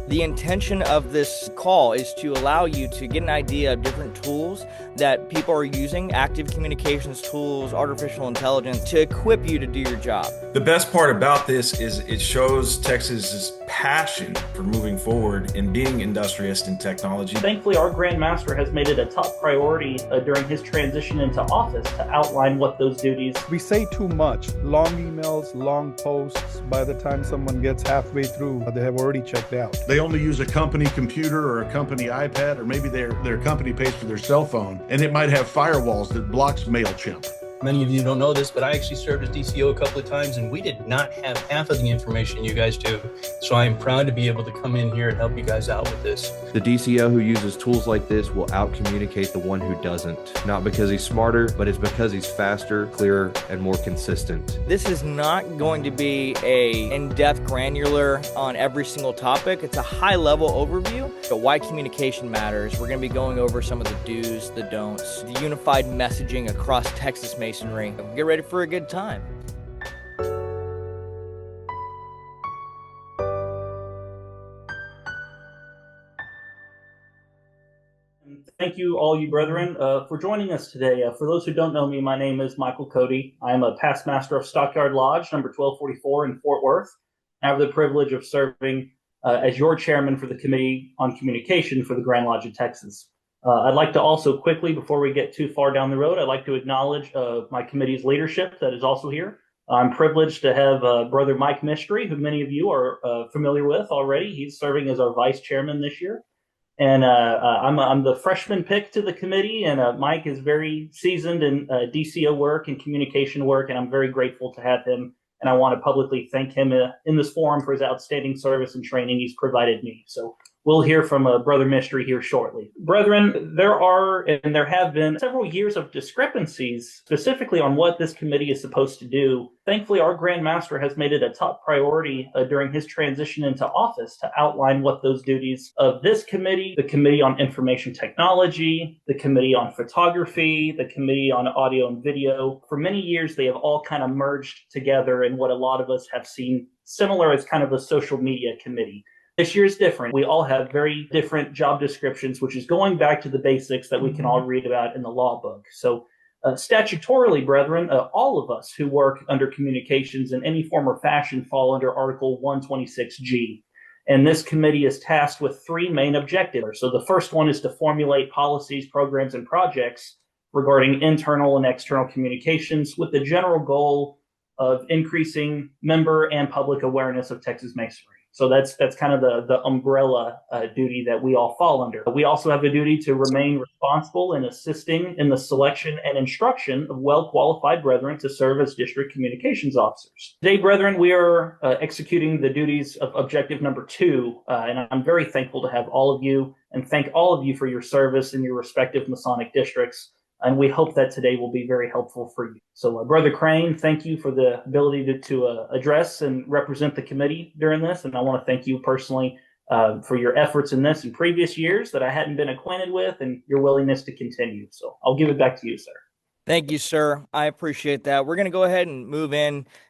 The intention of this call is to allow you to get an idea of different tools that people are using, active communications tools, artificial intelligence, to equip you to do your job. The best part about this is it shows Texas's passion for moving forward and being industrious in technology. Thankfully, our Grand Master has made it a top priority during his transition into office to outline what those duties. We say too much. Long emails, long posts. By the time someone gets halfway through, they have already checked out. They only use a company computer or a company iPad, or maybe their company pays for their cell phone, and it might have firewalls that blocks MailChimp. Many of you don't know this, but I actually served as DCO a couple of times, and we did not have half of the information you guys do. So I am proud to be able to come in here and help you guys out with this. The DCO who uses tools like this will out-communicate the one who doesn't. Not because he's smarter, but it's because he's faster, clearer, and more consistent. This is not going to be a in-depth granular on every single topic. It's a high-level overview of why communication matters. We're going to be going over some of the do's, the don'ts, the unified messaging across Texas Masonry. Get ready for a good time. Thank you, all you brethren, for joining us today. For those who don't know me, my name is Michael Cody. I am a past master of Stockyard Lodge, number 1244 in Fort Worth. I have the privilege of serving as your chairman for the Committee on Communication for the Grand Lodge of Texas. I'd like to also quickly, before we get too far down the road, I'd like to acknowledge my committee's leadership that is also here. I'm privileged to have Brother Mike Mystery, who many of you are familiar with already. He's serving as our vice chairman this year. And I'm the freshman pick to the committee, and Mike is very seasoned in DCO work and communication work, and I'm very grateful to have him. And I want to publicly thank him in this forum for his outstanding service and training he's provided me. So we'll hear from Brother Mystery here shortly. Brethren, there are and there have been several years of discrepancies specifically on what this committee is supposed to do. Thankfully, our Grand Master has made it a top priority during his transition into office to outline what those duties of this committee, the Committee on Information Technology, the Committee on Photography, the Committee on Audio and Video. For many years, they have all kind of merged together in what a lot of us have seen similar as kind of a social media committee. This year is different. We all have very different job descriptions, which is going back to the basics that we can all read about in the law book. So statutorily, brethren, all of us who work under communications in any form or fashion fall under Article 126G. And this committee is tasked with three main objectives. So the first one is to formulate policies, programs, and projects regarding internal and external communications with the general goal of increasing member and public awareness of Texas Masonry. So that's kind of the umbrella duty that we all fall under. We also have a duty to remain responsible in assisting in the selection and instruction of well-qualified brethren to serve as district communications officers. Today, brethren, we are executing the duties of objective number 2, and I'm very thankful to have all of you and thank all of you for your service in your respective Masonic districts. And we hope that today will be very helpful for you. So, Brother Crane, thank you for the ability to address and represent the committee during this. And I want to thank you personally for your efforts in this in previous years that I hadn't been acquainted with and your willingness to continue. So I'll give it back to you, sir. Thank you, sir. I appreciate that. We're going to go ahead and move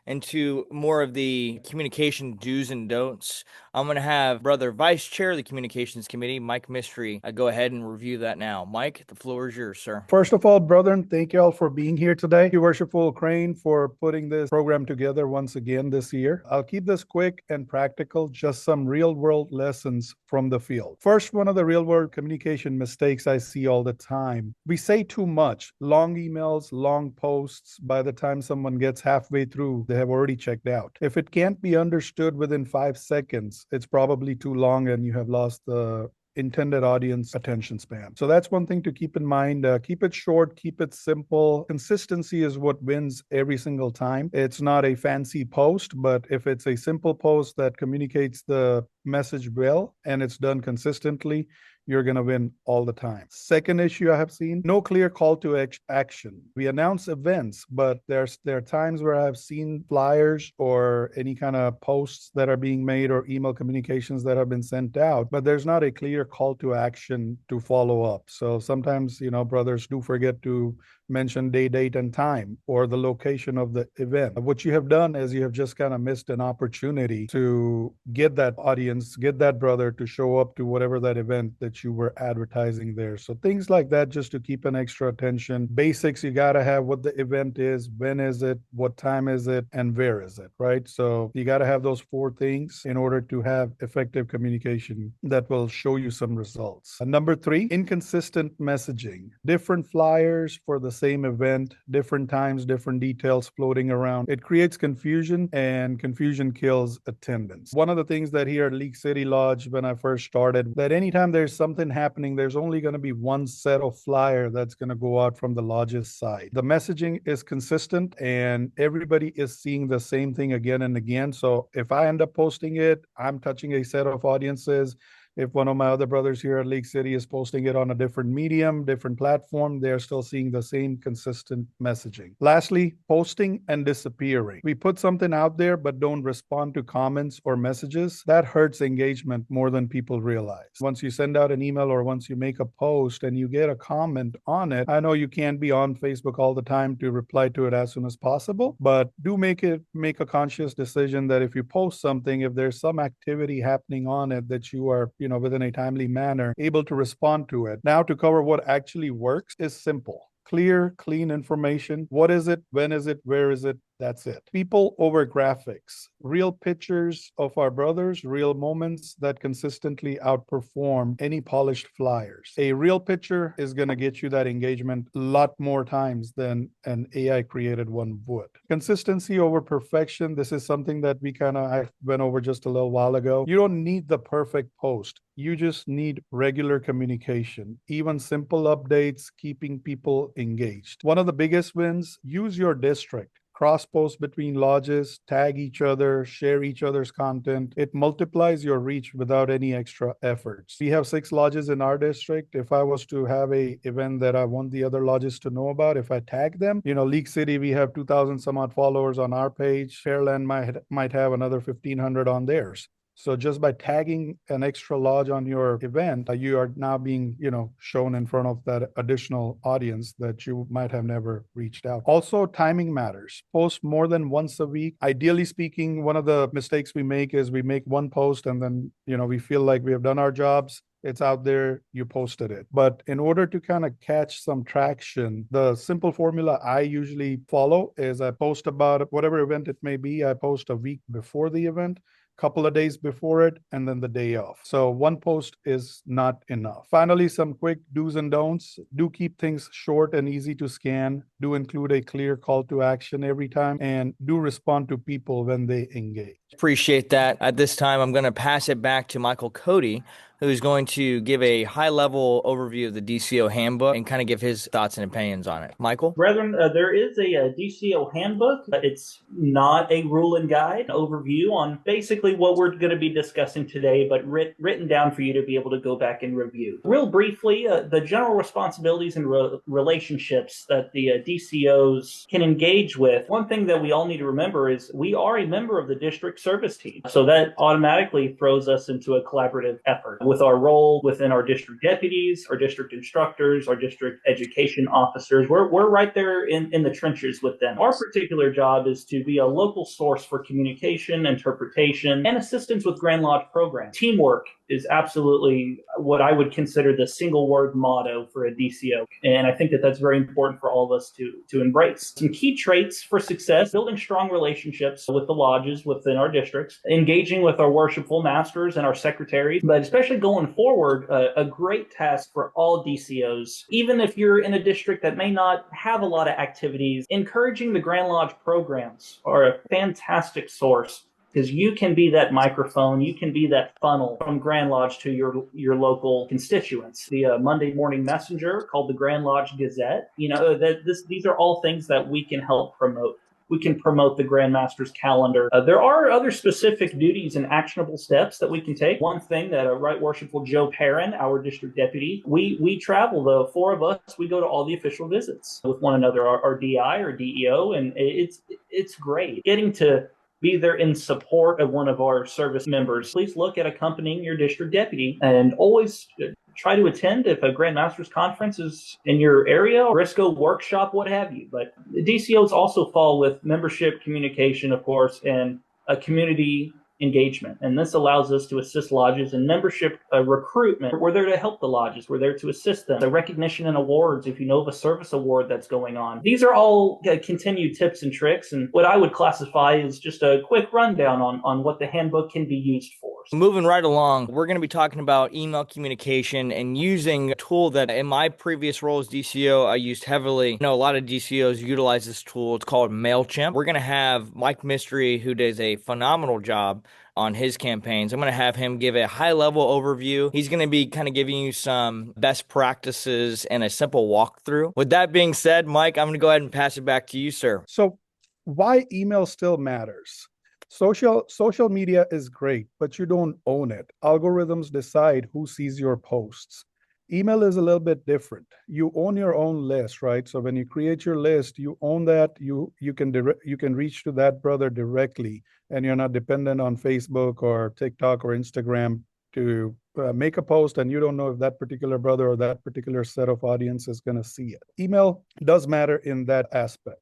into more of the communication do's and don'ts. I'm going to have Brother Vice Chair of the Communications Committee, Mike Mystery, go ahead and review that now. Mike, the floor is yours, sir. First of all, brethren, thank you all for being here today. Thank you, Worshipful Crane, for putting this program together once again this year. I'll keep this quick and practical, just some real-world lessons from the field. First, one of the real-world communication mistakes I see all the time. We say too much. Long emails, long posts. By the time someone gets halfway through, they have already checked out. If it can't be understood within 5 seconds, it's probably too long and you have lost the intended audience attention span. So that's one thing to keep in mind. Keep it short, keep it simple. Consistency is what wins every single time. It's not a fancy post, but if it's a simple post that communicates the message well and it's done consistently, you're going to win all the time. Second issue I have seen, no clear call to action. We announce events, but there are times where I've seen flyers or any kind of posts that are being made or email communications that have been sent out, but there's not a clear call to action to follow up. So sometimes, brothers do forget to mention day, date, and time, or the location of the event. What you have done is you have just kind of missed an opportunity to get that audience, get that brother to show up to whatever that event that you were advertising there. So things like that, just to keep an extra attention. Basics, you got to have what the event is, when is it, what time is it, and where is it, right? So you got to have those four things in order to have effective communication that will show you some results. Number three, inconsistent messaging. Different flyers for the same event, different times, different details floating around. It creates confusion, and confusion kills attendance. One of the things that here at League City Lodge, when I first started, that anytime there's something happening, there's only going to be one set of flyer that's going to go out from the lodge's side. The messaging is consistent and everybody is seeing the same thing again and again. So if I end up posting it, I'm touching a set of audiences. If one of my other brothers here at League City is posting it on a different medium, different platform, they're still seeing the same consistent messaging. Lastly, posting and disappearing. We put something out there but don't respond to comments or messages. That hurts engagement more than people realize. Once you send out an email or once you make a post and you get a comment on it, I know you can't be on Facebook all the time to reply to it as soon as possible, but do make a conscious decision that if you post something, if there's some activity happening on it that you are, within a timely manner, able to respond to it. Now, to cover what actually works is simple. Clear, clean information. What is it? When is it? Where is it? That's it. People over graphics. Real pictures of our brothers, real moments that consistently outperform any polished flyers. A real picture is going to get you that engagement a lot more times than an AI created one would. Consistency over perfection. This is something that I went over just a little while ago. You don't need the perfect post. You just need regular communication, even simple updates, keeping people engaged. One of the biggest wins, use your district. Cross post between lodges, tag each other, share each other's content. It multiplies your reach without any extra efforts. We have 6 lodges in our district. If I was to have a event that I want the other lodges to know about, if I tag them, League City, we have 2,000 some odd followers on our page. Fairland might have another 1,500 on theirs. So just by tagging an extra lodge on your event, you are now being, shown in front of that additional audience that you might have never reached out. Also, timing matters. Post more than once a week. Ideally speaking, one of the mistakes we make is we make one post and then, we feel like we have done our jobs. It's out there, you posted it. But in order to kind of catch some traction, the simple formula I usually follow is I post about whatever event it may be. I post a week before the event, couple of days before it, and then the day off. So one post is not enough. Finally, some quick do's and don'ts. Do keep things short and easy to scan. Do include a clear call to action every time, and do respond to people when they engage. Appreciate that. At this time, I'm going to pass it back to Michael Cody, who's going to give a high-level overview of the DCO handbook and kind of give his thoughts and opinions on it. Michael? Brethren, there is a DCO handbook. It's not a rule and guide, overview on basically what we're going to be discussing today, but written down for you to be able to go back and review. Real briefly, the general responsibilities and relationships that the DCOs can engage with. One thing that we all need to remember is we are a member of the district service team. So that automatically throws us into a collaborative effort with our role within our district deputies, our district instructors, our district education officers. We're right there in the trenches with them. Our particular job is to be a local source for communication, interpretation, and assistance with Grand Lodge programs. Teamwork is absolutely what I would consider the single word motto for a DCO. And I think that that's very important for all of us to embrace. Some key traits for success: building strong relationships with the lodges within our districts, engaging with our worshipful masters and our secretaries, but especially going forward, a great task for all DCOs, even if you're in a district that may not have a lot of activities, encouraging the Grand Lodge programs are a fantastic source, because you can be that microphone, you can be that funnel from Grand Lodge to your local constituents. The Monday Morning Messenger, called the Grand Lodge Gazette, these are all things that we can help promote. We can promote the Grand Master's calendar. There are other specific duties and actionable steps that we can take. One thing that Right Worshipful Joe Perrin, our district deputy, we travel, the 4 of us, we go to all the official visits with one another, our DI or DEO, and it's great. Getting to be there in support of one of our service members. Please look at accompanying your district deputy, and always try to attend if a Grandmasters conference is in your area, or Briscoe workshop, what have you. But DCOs also fall with membership communication, of course, and a community engagement. And this allows us to assist lodges in membership recruitment. We're there to help the lodges. We're there to assist them. The recognition and awards, if you know of a service award that's going on. These are all continued tips and tricks, and what I would classify as just a quick rundown on what the handbook can be used for. Moving right along, we're going to be talking about email communication and using a tool that in my previous role as DCO, I used heavily. I know a lot of DCOs utilize this tool. It's called MailChimp. We're going to have Mike Mystery, who does a phenomenal job on his campaigns. I'm going to have him give a high-level overview. He's going to be kind of giving you some best practices and a simple walkthrough. With that being said, Mike, I'm going to go ahead and pass it back to you, sir. So why email still matters? Social media is great, but you don't own it. Algorithms decide who sees your posts. Email is a little bit different. You own your own list, right? So when you create your list, you own that. You can reach to that brother directly, and you're not dependent on Facebook or TikTok or Instagram to make a post, and you don't know if that particular brother or that particular set of audience is going to see it. Email does matter in that aspect.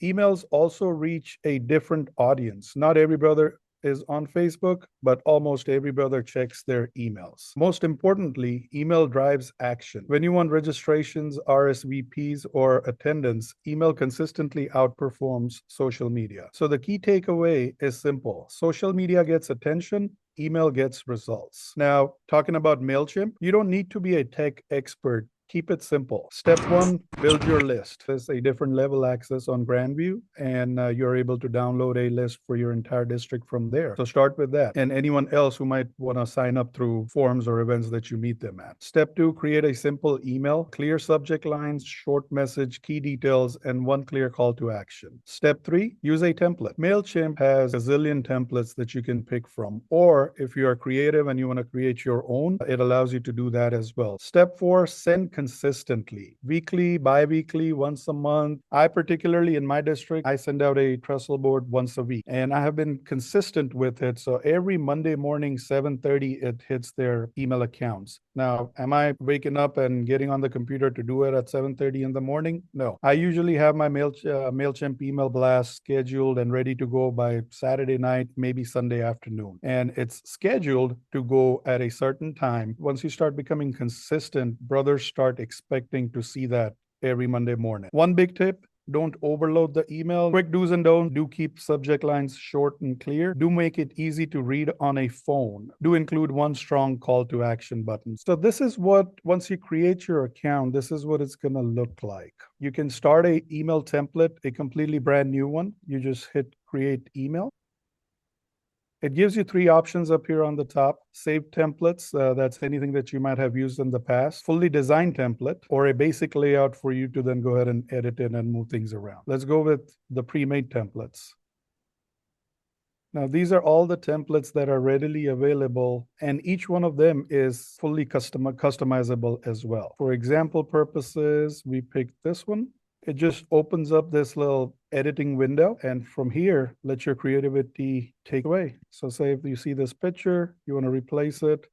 Emails also reach a different audience. Not every brother is on Facebook, but almost every brother checks their emails. Most importantly, email drives action. When you want registrations, RSVPs, or attendance, email consistently outperforms social media. So the key takeaway is simple. Social media gets attention, email gets results. Now, talking about MailChimp, you don't need to be a tech expert. Keep it simple. Step one, build your list. There's a different level access on Grandview, and you're able to download a list for your entire district from there. So start with that. And anyone else who might want to sign up through forums or events that you meet them at. Step two, create a simple email, clear subject lines, short message, key details, and one clear call to action. Step three, use a template. MailChimp has a zillion templates that you can pick from. Or if you are creative and you want to create your own, it allows you to do that as well. Step four, send consistently, weekly, bi-weekly, once a month. I particularly in my district, I send out a trestle board once a week, and I have been consistent with it. So every Monday morning, 7:30, it hits their email accounts. Now, am I waking up and getting on the computer to do it at 7:30 in the morning? No. I usually have my MailChimp email blast scheduled and ready to go by Saturday night, maybe Sunday afternoon. And it's scheduled to go at a certain time. Once you start becoming consistent, brothers start expecting to see that every Monday morning. One big tip, don't overload the email. Quick do's and don'ts. Do keep subject lines short and clear. Do make it easy to read on a phone. Do include one strong call to action button. So this is what, once you create your account, this is what it's going to look like. You can start a email template, a completely brand new one. You just hit create email. It gives you three options up here on the top. Save templates, that's anything that you might have used in the past. Fully designed template, or a basic layout for you to then go ahead and edit it and move things around. Let's go with the pre-made templates. Now, these are all the templates that are readily available, and each one of them is fully customizable as well. For example purposes, we picked this one. It just opens up this little editing window, and from here, let your creativity take away. So say if you see this picture, you want to replace it.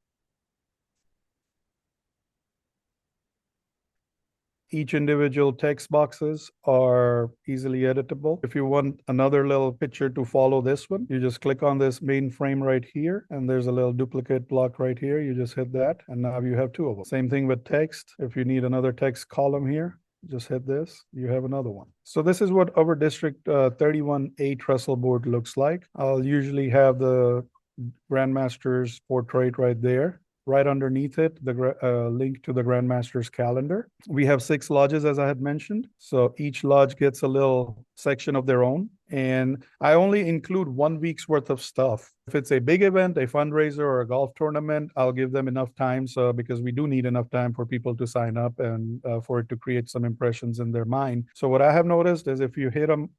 Each individual text boxes are easily editable. If you want another little picture to follow this one, you just click on this main frame right here, and there's a little duplicate block right here. You just hit that, and now you have two of them. Same thing with text. If you need another text column here, just hit this, you have another one. So this is what our District 31A trestle board looks like. I'll usually have the Grandmaster's portrait right there. Right underneath it, the link to the Grandmaster's calendar. We have 6 lodges, as I had mentioned. So each lodge gets a little section of their own. And I only include 1 week's worth of stuff. If it's a big event, a fundraiser, or a golf tournament, I'll give them enough time. So because we do need enough time for people to sign up and for it to create some impressions in their mind. So what I have noticed is if you hit them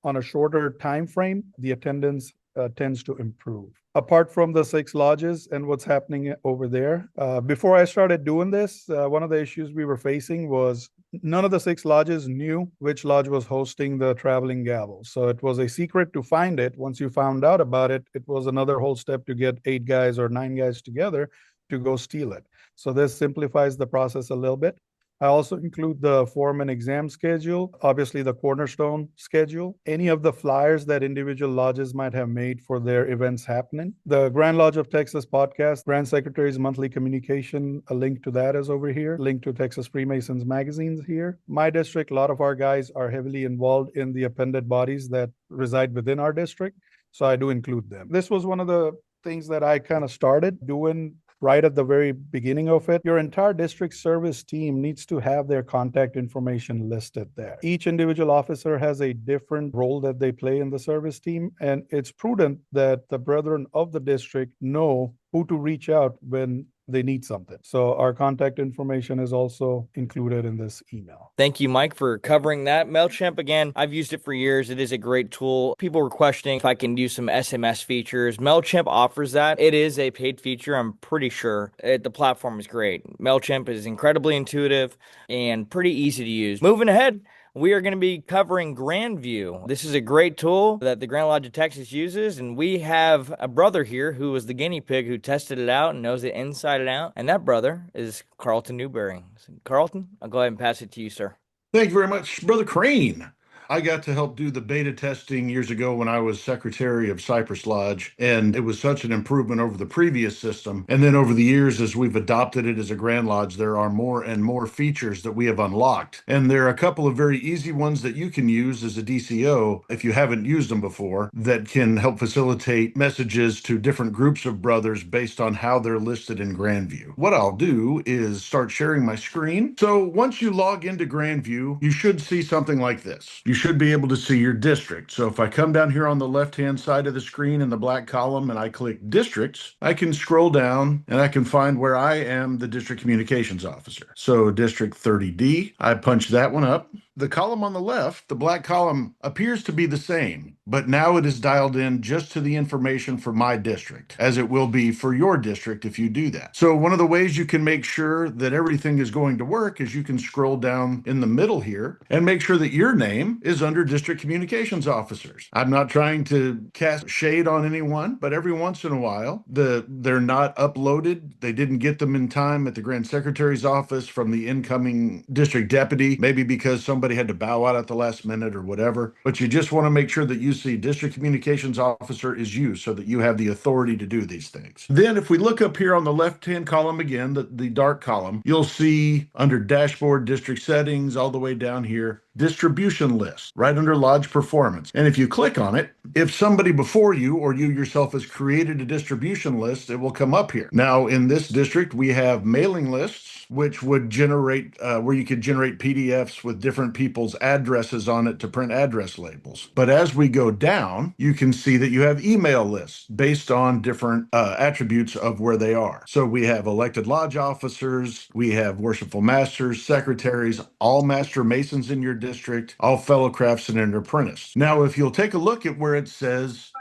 on a shorter time frame, the attendance tends to improve. Apart from the 6 lodges and what's happening over there, before I started doing this, one of the issues we were facing was none of the 6 lodges knew which lodge was hosting the traveling gavel. So it was a secret to find it. Once you found out about it, it was another whole step to get 8 guys or 9 guys together to go steal it. So this simplifies the process a little bit. I also include the form and exam schedule, obviously the cornerstone schedule, any of the flyers that individual lodges might have made for their events happening. The Grand Lodge of Texas podcast, Grand Secretary's monthly communication, a link to that is over here, link to Texas Freemasons magazines here. My district, a lot of our guys are heavily involved in the appended bodies that reside within our district, so I do include them. This was one of the things that I kind of started doing right at the very beginning of it. Your entire district service team needs to have their contact information listed there. Each individual officer has a different role that they play in the service team, and it's prudent that the brethren of the district know who to reach out when they need something. So our contact information is also included in this email. Thank you, Mike, for covering that. MailChimp, again, I've used it for years. It is a great tool. People were questioning if I can use some SMS features. MailChimp offers that. It is a paid feature, I'm pretty sure. The platform is great. MailChimp is incredibly intuitive and pretty easy to use. Moving ahead, we are going to be covering Grandview. This is a great tool that the Grand Lodge of Texas uses, and we have a brother here who was the guinea pig who tested it out and knows it inside and out, and that brother is Carlton Newberry. So, Carlton, I'll go ahead and pass it to you, sir. Thank you very much, Brother Crane. I got to help do the beta testing years ago when I was secretary of Cypress Lodge, and it was such an improvement over the previous system. And then over the years, as we've adopted it as a Grand Lodge, there are more and more features that we have unlocked. And there are a couple of very easy ones that you can use as a DCO, if you haven't used them before, that can help facilitate messages to different groups of brothers based on how they're listed in Grandview. What I'll do is start sharing my screen. So once you log into Grandview, you should see something like this. You should be able to see your district. So if I come down here on the left-hand side of the screen in the black column and I click districts, I can scroll down and I can find where I am the district communications officer. So District 30D, I punch that one up. The column on the left, the black column, appears to be the same, but now it is dialed in just to the information for my district, as it will be for your district if you do that. So one of the ways you can make sure that everything is going to work is you can scroll down in the middle here and make sure that your name is under district communications officers. I'm not trying to cast shade on anyone, but every once in a while, they're not uploaded. They didn't get them in time at the Grand Secretary's office from the incoming district deputy, maybe because somebody had to bow out at the last minute or whatever. But you just want to make sure that you see district communications officer is you so that you have the authority to do these things. Then if we look up here on the left-hand column again, the dark column, you'll see under dashboard district settings all the way down here, distribution list right under lodge performance. And if you click on it, if somebody before you or you yourself has created a distribution list, it will come up here. Now in this district, we have mailing lists, which would generate where you could generate PDFs with different people's addresses on it to print address labels. But as we go down, you can see that you have email lists based on different attributes of where they are. So we have elected lodge officers, we have worshipful masters, secretaries, all master masons in your district, all fellow craftsmen and apprentice. Now, if you'll take a look at where it says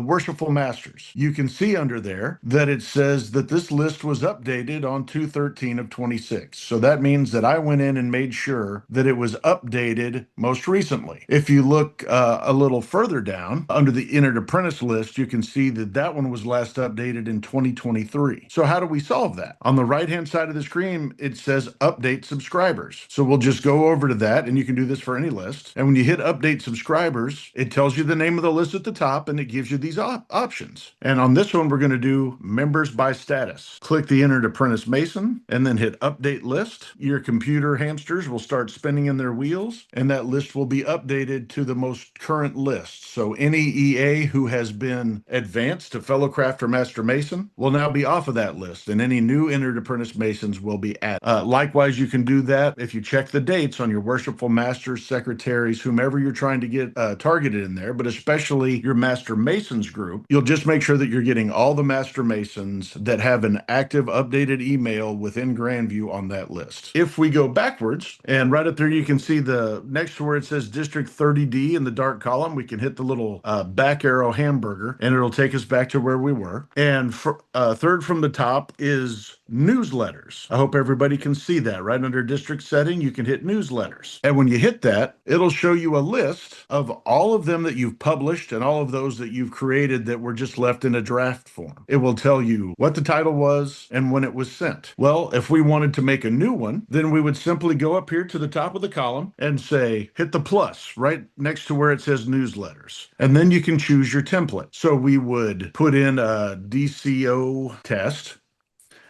worshipful masters, you can see under there that it says that this list was updated on 2/13 of 26. So that means that I went in and made sure that it was updated most recently. If you look a little further down under the entered apprentice list, you can see that that one was last updated in 2023. So how do we solve that? On the right hand side of the screen, it says update subscribers. So we'll just go over to that, and you can do this for any list. And when you hit update subscribers, it tells you the name of the list at the top and it gives you these options. And on this one, we're going to do members by status. Click the entered apprentice mason and then hit update list. Your computer hamsters will start spinning in their wheels and that list will be updated to the most current list. So any EA who has been advanced to fellow craft or master mason will now be off of that list, and any new entered apprentice masons will be added. Likewise, you can do that if you check the dates on your worshipful masters, secretaries, whomever you're trying to get targeted in there, but especially your master masons group. You'll just make sure that you're getting all the master masons that have an active updated email within Grandview on that list. If we go backwards, and right up there you can see the next to where it says District 30D in the dark column, we can hit the little back arrow hamburger and it'll take us back to where we were. And third from the top is newsletters. I hope everybody can see that. Right under district setting, you can hit newsletters. And when you hit that, it'll show you a list of all of them that you've published and all of those that you've created that were just left in a draft form. It will tell you what the title was and when it was sent. Well, if we wanted to make a new one, then we would simply go up here to the top of the column and say, hit the plus right next to where it says newsletters. And then you can choose your template. So we would put in a DCO test,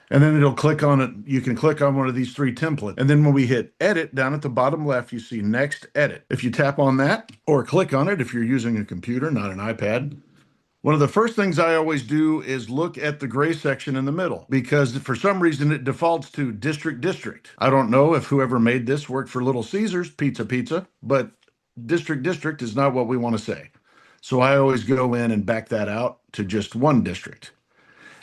and then it'll click on it. You can click on one of these three templates. And then when we hit edit down at the bottom left, you see next edit. If you tap on that or click on it, if you're using a computer, not an iPad, one of the first things I always do is look at the gray section in the middle, because for some reason it defaults to district. I don't know if whoever made this worked for Little Caesars, pizza, but district is not what we want to say. So I always go in and back that out to just one district.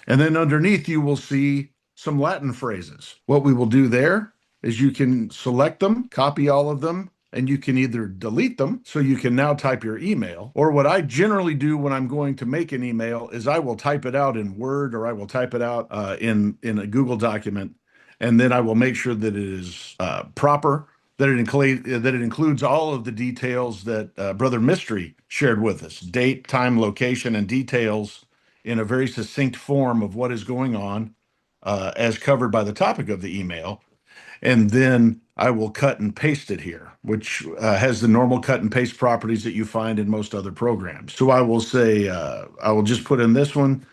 And then underneath you will see some Latin phrases. What we will do there is you can select them, copy all of them, and you can either delete them so you can now type your email, or what I generally do when I'm going to make an email is I will type it out in Word, or I will type it out in a Google document, and then I will make sure that it is proper, that it includes all of the details that Brother Mystery shared with us: date, time, location, and details in a very succinct form of what is going on as covered by the topic of the email. And then I will cut and paste it here, which has the normal cut and paste properties that you find in most other programs. So I will say, I will just put in this one,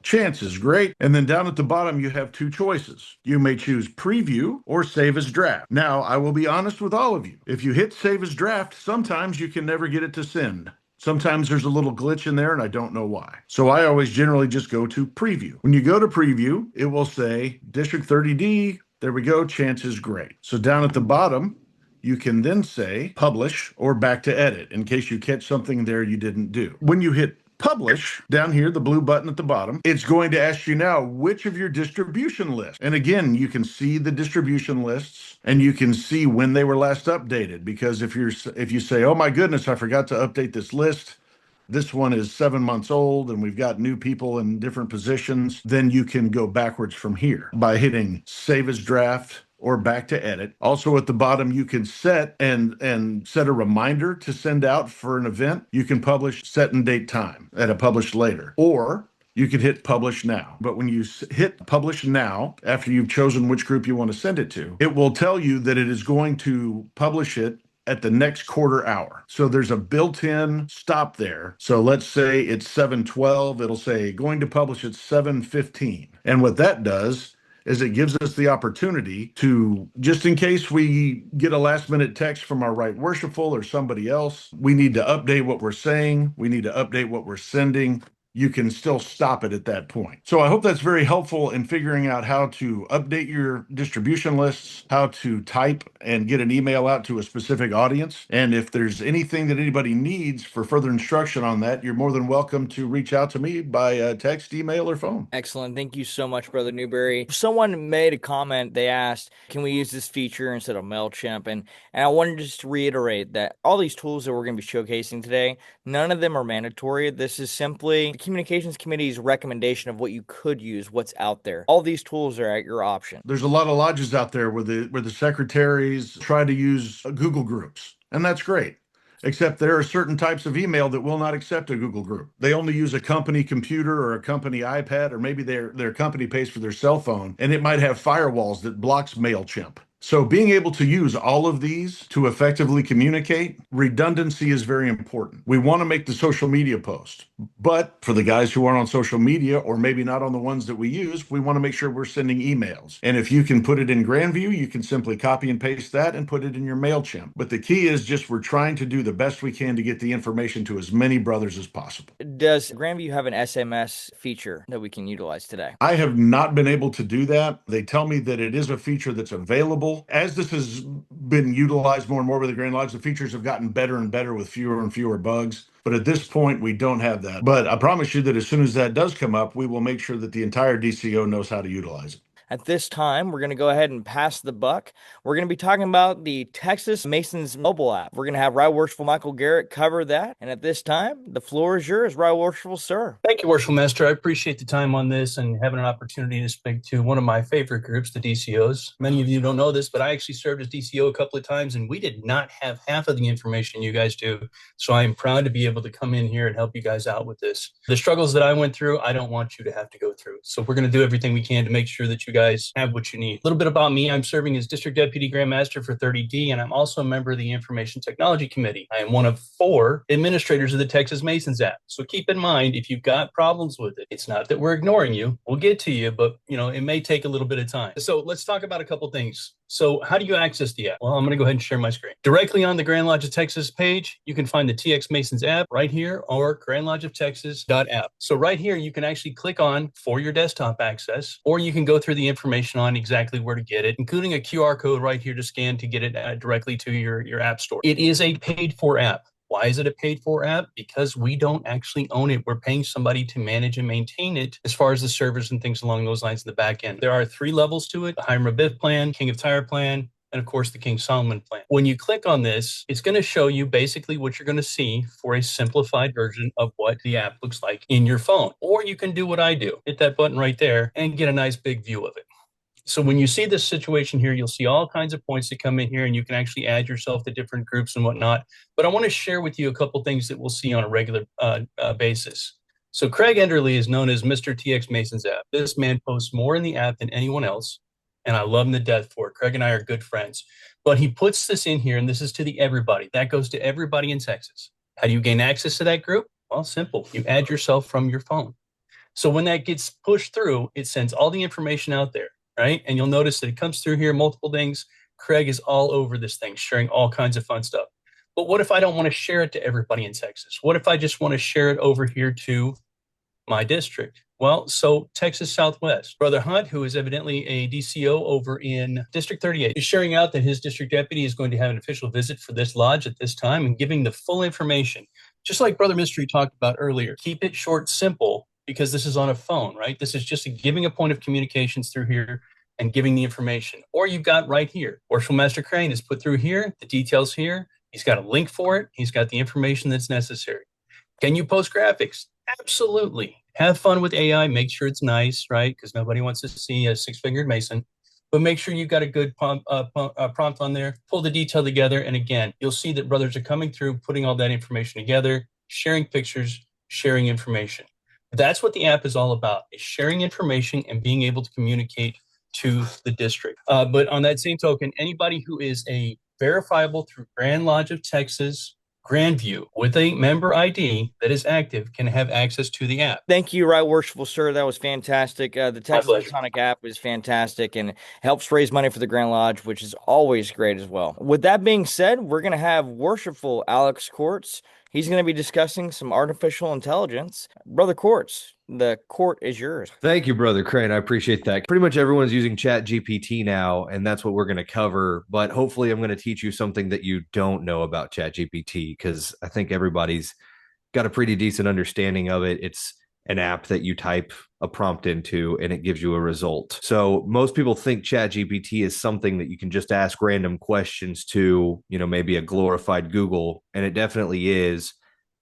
chances, great. And then down at the bottom, you have two choices. You may choose preview or save as draft. Now, I will be honest with all of you. If you hit save as draft, sometimes you can never get it to send. Sometimes there's a little glitch in there and I don't know why. So I always generally just go to preview. When you go to preview, it will say District 30D. There we go. Chances great. So down at the bottom, you can then say publish or back to edit in case you catch something there you didn't do. When you hit publish down here, the blue button at the bottom, it's going to ask you now which of your distribution lists. And again, you can see the distribution lists and you can see when they were last updated, because if you say, oh my goodness, I forgot to update this list, this one is 7 months old and we've got new people in different positions, then you can go backwards from here by hitting save as draft or back to edit. Also at the bottom, you can set and set a reminder to send out for an event. You can publish set and date time at a publish later, or you could hit publish now. But when you hit publish now, after you've chosen which group you want to send it to, it will tell you that it is going to publish it at the next quarter hour. So there's a built-in stop there. So let's say it's 7:12, it'll say going to publish at 7:15. And what that does is it gives us the opportunity to, just in case we get a last minute text from our right worshipful or somebody else, we need to update what we're saying, we need to update what we're sending, you can still stop it at that point. So I hope that's very helpful in figuring out how to update your distribution lists, how to type and get an email out to a specific audience. And if there's anything that anybody needs for further instruction on that, you're more than welcome to reach out to me by text, email, or phone. Excellent. Thank you so much, Brother Newberry. Someone made a comment. They asked, can we use this feature instead of MailChimp? And I wanted to just reiterate that all these tools that we're going to be showcasing today, none of them are mandatory. This is simply the Communications Committee's recommendation of what you could use, what's out there. All these tools are at your option. There's a lot of lodges out there where the secretaries try to use Google Groups, and that's great. Except there are certain types of email that will not accept a Google group. They only use a company computer or a company iPad, or maybe their company pays for their cell phone, and it might have firewalls that blocks MailChimp. So being able to use all of these to effectively communicate, redundancy is very important. We want to make the social media post, but for the guys who aren't on social media, or maybe not on the ones that we use, we want to make sure we're sending emails. And if you can put it in Grandview, you can simply copy and paste that and put it in your MailChimp. But the key is just we're trying to do the best we can to get the information to as many brothers as possible. Does Grandview have an SMS feature that we can utilize today? I have not been able to do that. They tell me that it is a feature that's available. As this has been utilized more and more with the Grand Lodge, the features have gotten better and better with fewer and fewer bugs. But at this point, we don't have that. But I promise you that as soon as that does come up, we will make sure that the entire DCO knows how to utilize it. At this time, we're going to go ahead and pass the buck. We're going to be talking about the Texas Masons mobile app. We're going to have Right Worshipful Michael Garrett cover that. And at this time, the floor is yours, Right Worshipful Sir. Thank you, Worshipful Master. I appreciate the time on this and having an opportunity to speak to one of my favorite groups, the DCOs. Many of you don't know this, but I actually served as DCO a couple of times, and we did not have half of the information you guys do. So I am proud to be able to come in here and help you guys out with this. The struggles that I went through, I don't want you to have to go through. So we're going to do everything we can to make sure that you guys have what you need. A little bit about me. I'm serving as District Deputy Grand Master for 30D, and I'm also a member of the Information Technology Committee. I am one of 4 administrators of the Texas Masons app. So keep in mind, if you've got problems with it, it's not that we're ignoring you. We'll get to you, but it may take a little bit of time. So let's talk about a couple things. So how do you access the app? Well, I'm going to go ahead and share my screen. Directly on the Grand Lodge of Texas page, you can find the TX Masons app right here, or grandlodgeoftexas.app. So right here, you can actually click on for your desktop access, or you can go through the information on exactly where to get it, including a QR code right here to scan to get it directly to your app store. It is a paid-for app. Why is it a paid-for app? Because we don't actually own it. We're paying somebody to manage and maintain it as far as the servers and things along those lines in the back end. There are 3 levels to it: the Hiram Abiff plan, King of Tyre plan, and of course the King Solomon plan. When you click on this, it's going to show you basically what you're going to see for a simplified version of what the app looks like in your phone. Or you can do what I do, hit that button right there and get a nice big view of it. So when you see this situation here, you'll see all kinds of points that come in here, and you can actually add yourself to different groups and whatnot. But I want to share with you a couple things that we'll see on a regular basis. So Craig Enderle is known as Mr. TX Masons app. This man posts more in the app than anyone else, and I love him to death for it. Craig and I are good friends. But he puts this in here, and this is to the everybody. That goes to everybody in Texas. How do you gain access to that group? Well, simple. You add yourself from your phone. So when that gets pushed through, it sends all the information out there. Right? And you'll notice that it comes through here, multiple things. Craig is all over this thing, sharing all kinds of fun stuff. But what if I don't want to share it to everybody in Texas? What if I just want to share it over here to my district? Well, so Texas Southwest. Brother Hunt, who is evidently a DCO over in District 38, is sharing out that his district deputy is going to have an official visit for this lodge at this time and giving the full information. Just like Brother Mystery talked about earlier, keep it short, simple, because this is on a phone, right? This is just giving a point of communications through here and giving the information. Or you've got right here, Worshipful Master Crane is put through here, the details here. He's got a link for it. He's got the information that's necessary. Can you post graphics? Absolutely. Have fun with AI. Make sure it's nice, right? Because nobody wants to see a 6-fingered Mason. But make sure you've got a good prompt on there. Pull the detail together. And again, you'll see that brothers are coming through, putting all that information together, sharing pictures, sharing information. That's what the app is all about, is sharing information and being able to communicate to the district. But on that same token, anybody who is a verifiable through Grand Lodge of Texas Grandview with a member ID that is active can have access to the app. Thank you, Right Worshipful Sir. That was fantastic. The Texas Electronic app is fantastic and helps raise money for the Grand Lodge, which is always great as well. With that being said, we're going to have Worshipful Alex Quartz. He's going to be discussing some artificial intelligence. Brother Quartz, the court is yours. Thank you, Brother Crane. I appreciate that. Pretty much everyone's using ChatGPT now, and that's what we're going to cover. But hopefully I'm going to teach you something that you don't know about ChatGPT, because I think everybody's got a pretty decent understanding of it. It's an app that you type a prompt into and it gives you a result. So most people think ChatGPT is something that you can just ask random questions to, maybe a glorified Google, and it definitely is.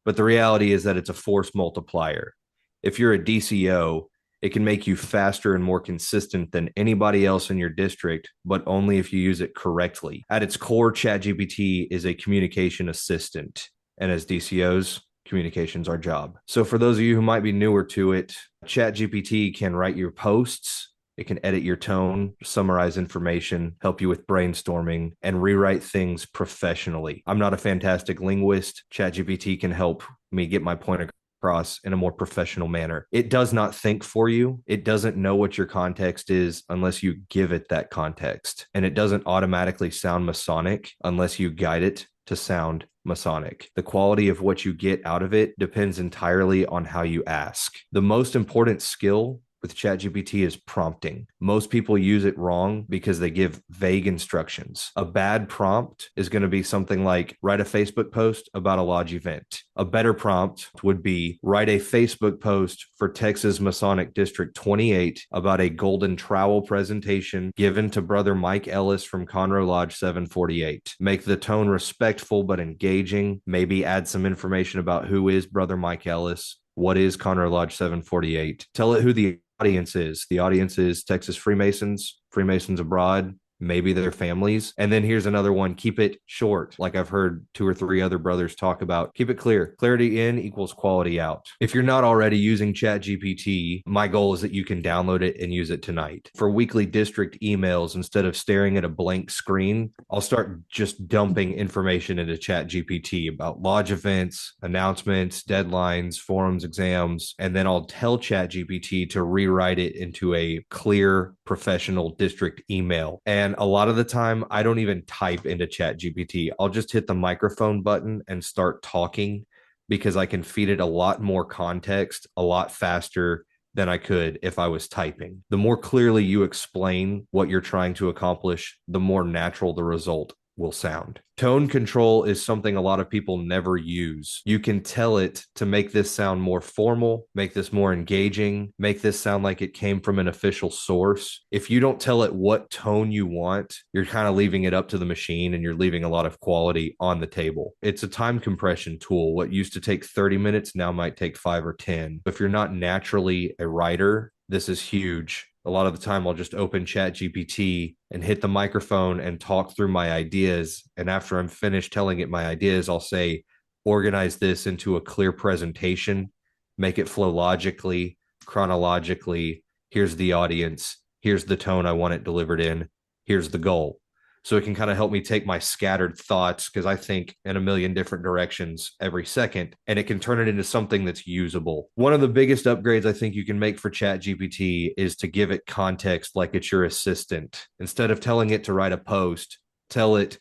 But the reality is that it's a force multiplier. If you're a DCO, it can make you faster and more consistent than anybody else in your district, but only if you use it correctly. At its core, ChatGPT is a communication assistant. And as DCOs, communication's our job. So for those of you who might be newer to it, ChatGPT can write your posts. It can edit your tone, summarize information, help you with brainstorming, and rewrite things professionally. I'm not a fantastic linguist. ChatGPT can help me get my point across in a more professional manner. It does not think for you. It doesn't know what your context is unless you give it that context. And it doesn't automatically sound Masonic unless you guide it to sound Masonic. The quality of what you get out of it depends entirely on how you ask. The most important skill with ChatGPT is prompting. Most people use it wrong because they give vague instructions. A bad prompt is going to be something like write a Facebook post about a lodge event. A better prompt would be write a Facebook post for Texas Masonic District 28 about a golden trowel presentation given to Brother Mike Ellis from Conroe Lodge 748. Make the tone respectful but engaging. Maybe add some information about who is Brother Mike Ellis. What is Conroe Lodge 748? Tell it who the audience is. The audience is Texas Freemasons, Freemasons abroad, maybe their families. And then here's another one. Keep it short. Like I've heard 2 or 3 other brothers talk about. Keep it clear. Clarity in equals quality out. If you're not already using ChatGPT, my goal is that you can download it and use it tonight. For weekly district emails, instead of staring at a blank screen, I'll start just dumping information into ChatGPT about lodge events, announcements, deadlines, forums, exams, and then I'll tell ChatGPT to rewrite it into a clear, professional district email. And a lot of the time, I don't even type into ChatGPT. I'll just hit the microphone button and start talking because I can feed it a lot more context a lot faster than I could if I was typing. The more clearly you explain what you're trying to accomplish, the more natural the result will sound. Tone control is something a lot of people never use. You can tell it to make this sound more formal, make this more engaging, make this sound like it came from an official source. If you don't tell it what tone you want, you're kind of leaving it up to the machine and you're leaving a lot of quality on the table. It's a time compression tool. What used to take 30 minutes now might take 5 or 10. If you're not naturally a writer, this is huge. A lot of the time I'll just open ChatGPT and hit the microphone and talk through my ideas. And after I'm finished telling it my ideas, I'll say, organize this into a clear presentation, make it flow logically, chronologically. Here's the audience. Here's the tone I want it delivered in. Here's the goal. So it can kind of help me take my scattered thoughts, because I think in a million different directions every second, and it can turn it into something that's usable. One of the biggest upgrades I think you can make for ChatGPT is to give it context like it's your assistant. Instead of telling it to write a post, tell it,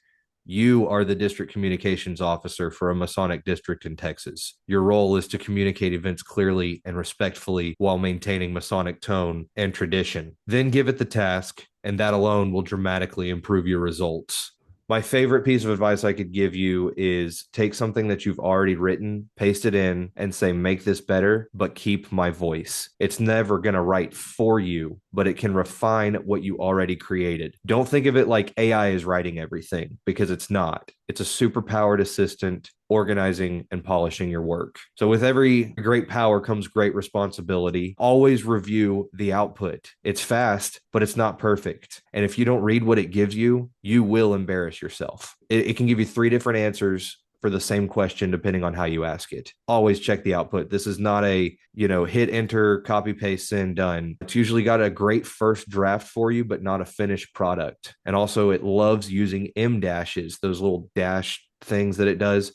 you are the district communications officer for a Masonic district in Texas. Your role is to communicate events clearly and respectfully while maintaining Masonic tone and tradition. Then give it the task, and that alone will dramatically improve your results. My favorite piece of advice I could give you is take something that you've already written, paste it in, and say, make this better, but keep my voice. It's never going to write for you, but it can refine what you already created. Don't think of it like AI is writing everything, because it's not. It's a superpowered assistant organizing and polishing your work. So with every great power comes great responsibility. Always review the output. It's fast, but it's not perfect. And if you don't read what it gives you, you will embarrass yourself. It can give you 3 different answers for the same question, depending on how you ask it. Always check the output. This is not a, hit enter, copy, paste, send, done. It's usually got a great first draft for you, but not a finished product. And also it loves using M dashes, those little dash things that it does.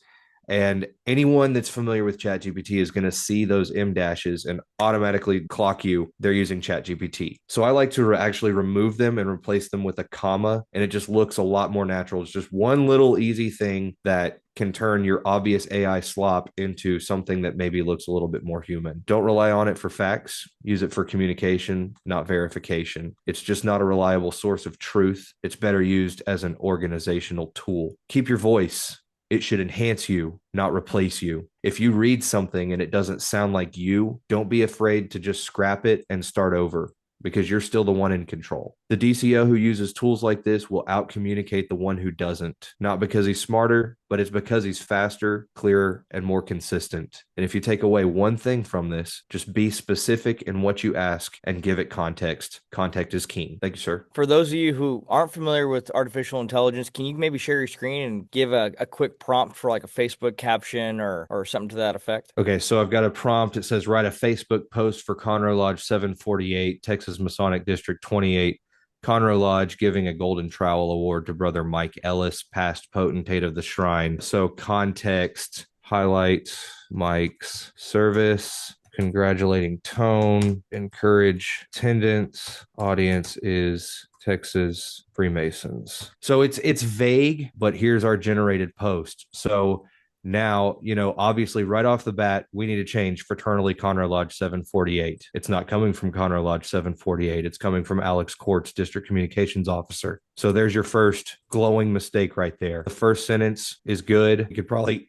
And anyone that's familiar with ChatGPT is going to see those M dashes and automatically clock you they're using ChatGPT. So I like to actually remove them and replace them with a comma, and it just looks a lot more natural. It's just one little easy thing that can turn your obvious AI slop into something that maybe looks a little bit more human. Don't rely on it for facts. Use it for communication, not verification. It's just not a reliable source of truth. It's better used as an organizational tool. Keep your voice. It should enhance you, not replace you. If you read something and it doesn't sound like you, don't be afraid to just scrap it and start over, because you're still the one in control. The DCO who uses tools like this will out-communicate the one who doesn't, not because he's smarter, but it's because he's faster, clearer, and more consistent. And if you take away one thing from this, just be specific in what you ask and give it context. Context is king. Thank you, sir. For those of you who aren't familiar with artificial intelligence, can you maybe share your screen and give a quick prompt for like a Facebook caption or something to that effect? Okay, so I've got a prompt. It says, write a Facebook post for Conroe Lodge 748, Texas Masonic District 28. Conroe Lodge giving a Golden Trowel Award to Brother Mike Ellis, past potentate of the shrine. So context, highlight Mike's service, congratulating tone, encourage attendance, audience is Texas Freemasons. So it's vague, but here's our generated post. So Now, obviously right off the bat, we need to change fraternally Conroe Lodge 748. It's not coming from Conroe Lodge 748. It's coming from Alex Courts, District Communications Officer. So there's your first glowing mistake right there. The first sentence is good. You could probably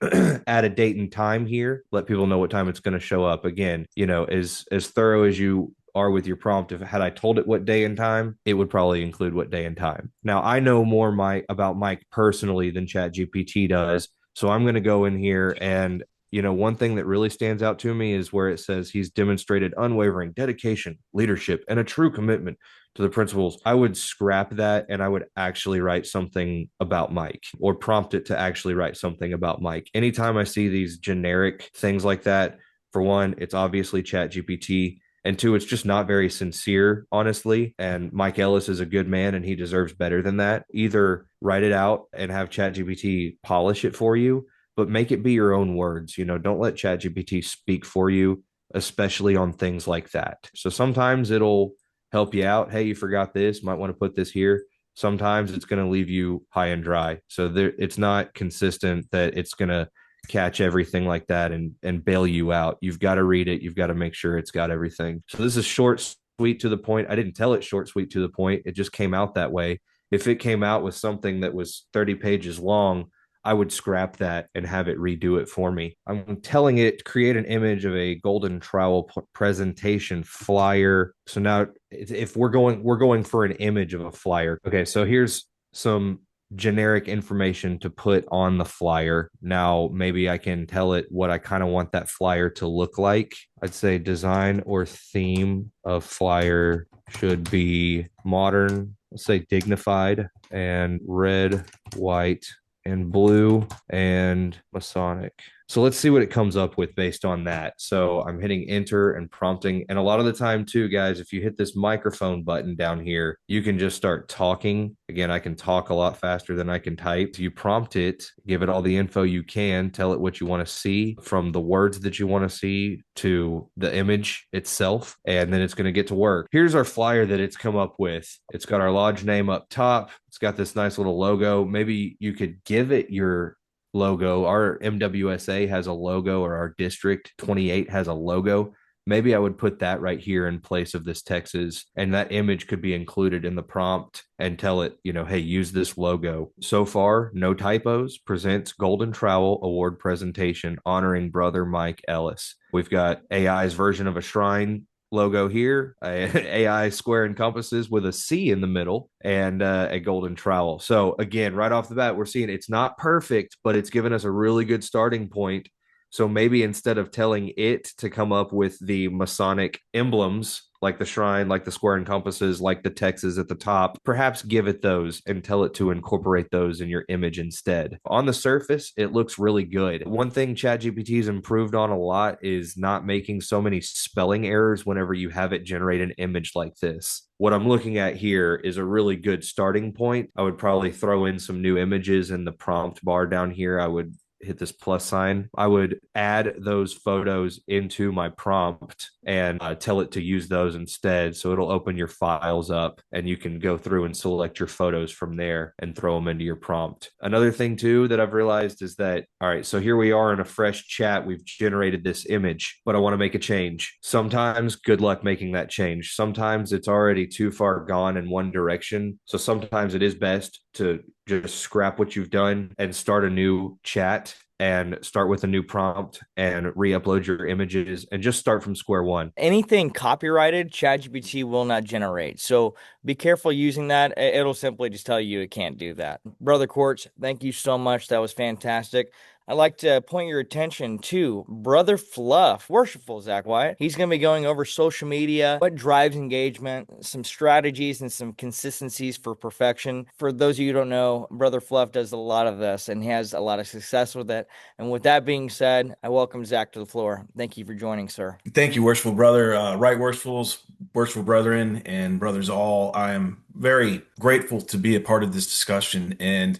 add a date and time here, let people know what time it's going to show up. Again, as thorough as you are with your prompt, if had I told it what day and time, it would probably include what day and time. Now, I know more about Mike personally than ChatGPT does. So I'm going to go in here and, one thing that really stands out to me is where it says he's demonstrated unwavering dedication, leadership, and a true commitment to the principles. I would scrap that and I would actually write something about Mike, or prompt it to actually write something about Mike. Anytime I see these generic things like that, for one, it's obviously ChatGPT. And two, it's just not very sincere, honestly. And Mike Ellis is a good man and he deserves better than that. Either write it out and have ChatGPT polish it for you, but make it be your own words. Don't let ChatGPT speak for you, especially on things like that. So sometimes it'll help you out. Hey, you forgot this, might want to put this here. Sometimes it's going to leave you high and dry. So it's not consistent that it's going to catch everything like that and bail you out. You've got to read it. You've got to make sure it's got everything. So this is short, sweet, to the point. I didn't tell it short, sweet, to the point. It just came out that way. If it came out with something that was 30 pages long, I would scrap that and have it redo it for me. I'm telling it, create an image of a golden trowel presentation flyer. So now if we're going for an image of a flyer. Okay, so here's some generic information to put on the flyer. Now, maybe I can tell it what I kind of want that flyer to look like. I'd say design or theme of flyer should be modern, let's say dignified, and red, white, and blue, and Masonic. So let's see what it comes up with based on that. So I'm hitting enter and prompting. And a lot of the time too, guys, if you hit this microphone button down here, you can just start talking. Again, I can talk a lot faster than I can type. So you prompt it, give it all the info you can, tell it what you want to see, from the words that you want to see to the image itself, and then it's going to get to work. Here's our flyer that it's come up with. It's got our lodge name up top. It's got this nice little logo. Maybe you could give it your logo. Our MWSA has a logo, or our District 28 has a logo. Maybe I would put that right here in place of this Texas, and that image could be included in the prompt and tell it, hey, use this logo. So far, no typos. Presents Golden Trowel Award presentation honoring Brother Mike Ellis. We've got AI's version of a shrine logo here, AI square and compasses with a C in the middle, and a golden trowel. So again, right off the bat, we're seeing it's not perfect, but it's given us a really good starting point. So maybe instead of telling it to come up with the Masonic emblems, like the shrine, like the square and compasses, like the Texas at the top, perhaps give it those and tell it to incorporate those in your image instead. On the surface, it looks really good. One thing ChatGPT has improved on a lot is not making so many spelling errors whenever you have it generate an image like this. What I'm looking at here is a really good starting point. I would probably throw in some new images in the prompt bar down here. I would hit this plus sign. I would add those photos into my prompt and tell it to use those instead. So it'll open your files up and you can go through and select your photos from there and throw them into your prompt. Another thing too that I've realized is that, all right, so here we are in a fresh chat. We've generated this image, but I want to make a change. Sometimes good luck making that change. Sometimes it's already too far gone in one direction. So sometimes it is best to just scrap what you've done and start a new chat and start with a new prompt and re-upload your images and just start from square one. Anything copyrighted, ChatGPT will not generate. So be careful using that. It'll simply just tell you it can't do that. Brother Quartz, thank you so much. That was fantastic. I'd like to point your attention to Brother Fluff, Worshipful Zach Wyatt. He's going to be going over social media, what drives engagement, some strategies and some consistencies for perfection. For those of you who don't know, Brother Fluff does a lot of this and he has a lot of success with it. And with that being said, I welcome Zach to the floor. Thank you for joining, sir. Thank you, worshipful brother. Right worshifuls, worshipful brethren, and brothers all. I am very grateful to be a part of this discussion. And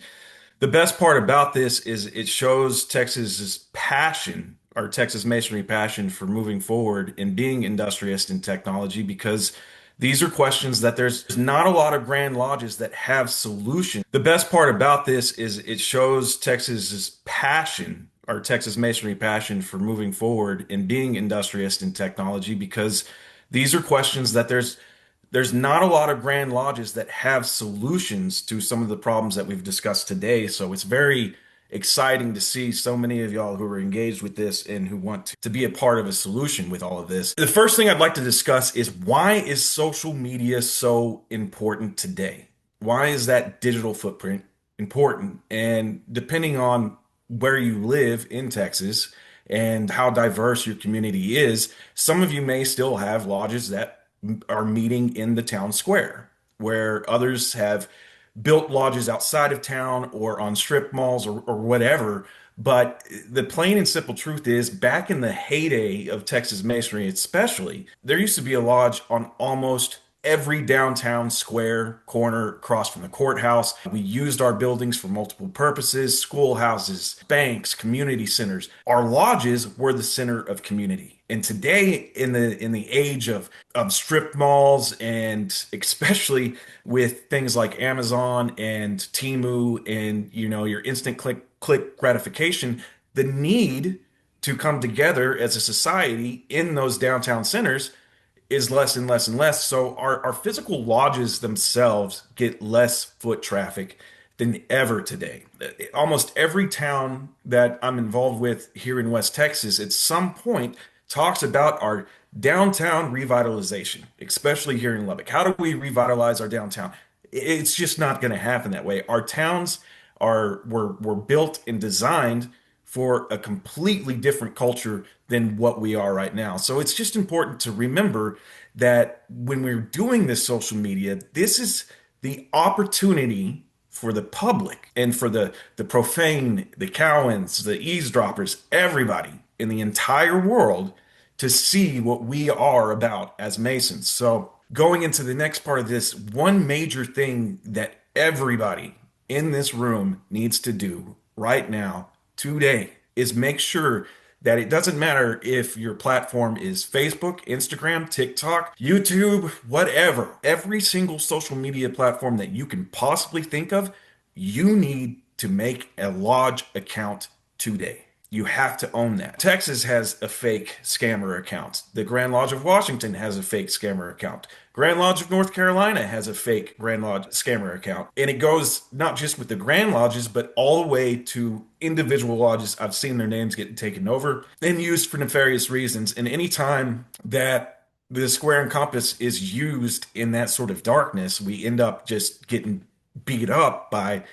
the best part about this is it shows Texas's passion, or Texas Masonry passion, for moving forward and being industrious in technology, because these are questions that there's not a lot of Grand Lodges that have solutions. The best part about this is it shows Texas's passion, our Texas Masonry passion for moving forward and being industrious in technology, because these are questions that there's not a lot of Grand Lodges that have solutions to some of the problems that we've discussed today. So it's very exciting to see so many of y'all who are engaged with this and who want to be a part of a solution with all of this. The first thing I'd like to discuss is, why is social media so important today? Why is that digital footprint important? And depending on where you live in Texas and how diverse your community is, some of you may still have lodges that are meeting in the town square, where others have built lodges outside of town or on strip malls or whatever. But the plain and simple truth is, back in the heyday of Texas Masonry, especially, there used to be a lodge on almost every downtown square corner across from the courthouse. We used our buildings for multiple purposes: schoolhouses, banks, community centers. Our lodges were the center of community. And today, in the age of strip malls, and especially with things like Amazon and Temu and your instant click gratification, the need to come together as a society in those downtown centers is less and less and less. So our physical lodges themselves get less foot traffic than ever today. Almost every town that I'm involved with here in West Texas at some point talks about our downtown revitalization, especially here in Lubbock. How do we revitalize our downtown? It's just not going to happen that way. Our towns were built and designed for a completely different culture than what we are right now. So it's just important to remember that when we're doing this social media, this is the opportunity for the public and for the profane, the Cowans, the eavesdroppers, everybody in the entire world to see what we are about as Masons. So going into the next part of this, one major thing that everybody in this room needs to do right now, today, is make sure that it doesn't matter if your platform is Facebook, Instagram, TikTok, YouTube, whatever. Every single social media platform that you can possibly think of, you need to make a lodge account today. You have to own that. Texas has a fake scammer account. The Grand Lodge of Washington has a fake scammer account. Grand Lodge of North Carolina has a fake Grand Lodge scammer account. And it goes not just with the Grand Lodges, but all the way to individual lodges. I've seen their names get taken over and used for nefarious reasons. And anytime that the square and compass is used in that sort of darkness, we end up just getting beat up by